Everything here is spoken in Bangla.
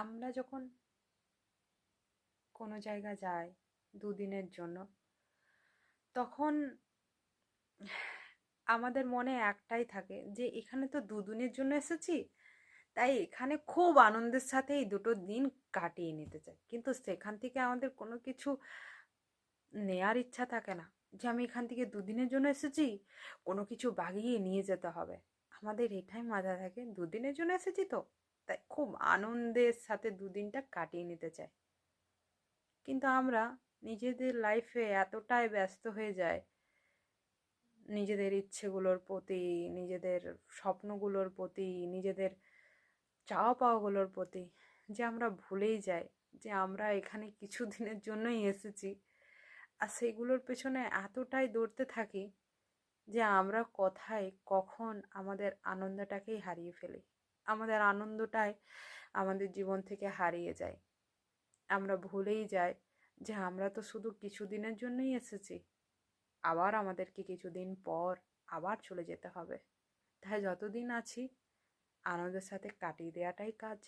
আমরা যখন কোনো জায়গা যাই দুদিনের জন্য, তখন আমাদের মনে একটাই থাকে যে এখানে তো দুদিনের জন্য এসেছি, তাই এখানে খুব আনন্দের সাথে এই দুটো দিন কাটিয়ে নিতে চাই। কিন্তু সেখান থেকে আমাদের কোনো কিছু নেয়ার ইচ্ছা থাকে না যে আমি এখান থেকে দুদিনের জন্য এসেছি, কোনো কিছু বাগিয়ে নিয়ে যেতে হবে। আমাদের এটাই মাথায় থাকে দুদিনের জন্য এসেছি তো, তাই খুব আনন্দের সাথে দুদিনটা কাটিয়ে নিতে চাই। কিন্তু আমরা নিজেদের লাইফে এতটাই ব্যস্ত হয়ে যাই নিজেদের ইচ্ছেগুলোর প্রতি, নিজেদের স্বপ্নগুলোর প্রতি, নিজেদের চাওয়া পাওয়াগুলোর প্রতি, যে আমরা ভুলেই যাই যে আমরা এখানে কিছু দিনের জন্যই এসেছি। আর সেইগুলোর পেছনে এতটাই দৌড়তে থাকি যে আমরা কোথায় কখন আমাদের আনন্দটাকেই হারিয়ে ফেলি। আমাদের আনন্দটাই আমাদের জীবন থেকে হারিয়ে যায়। আমরা ভুলেই যাই যে আমরা তো শুধু কিছুদিনের জন্যই এসেছি, আবার আমাদেরকে কিছুদিন পর আবার চলে যেতে হবে। তাই যতদিন আছি আনন্দের সাথে কাটিয়ে দেওয়াটাই কাজ।